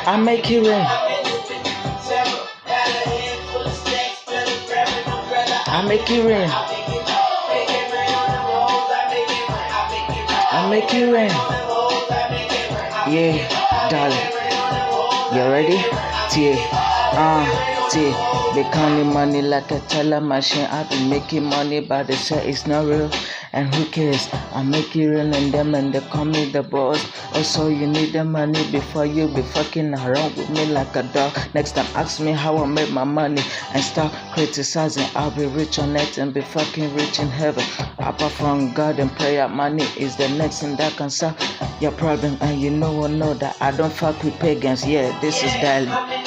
I make it rain. I make it rain. I make it rain. Yeah, darling. You ready? They counting money like a teller machine. I've been making money, but they say it's not real. And who cares? I make it rain on them and they call me the boss. Also, you need the money before you be fucking around with me like a dog. Next time, ask me how I make my money and stop criticizing. I'll be rich on earth and be fucking rich in heaven. Apart from God and prayer, money is the next thing that can solve your problem. And you know that I don't fuck with pagans. Yeah, this is Dali.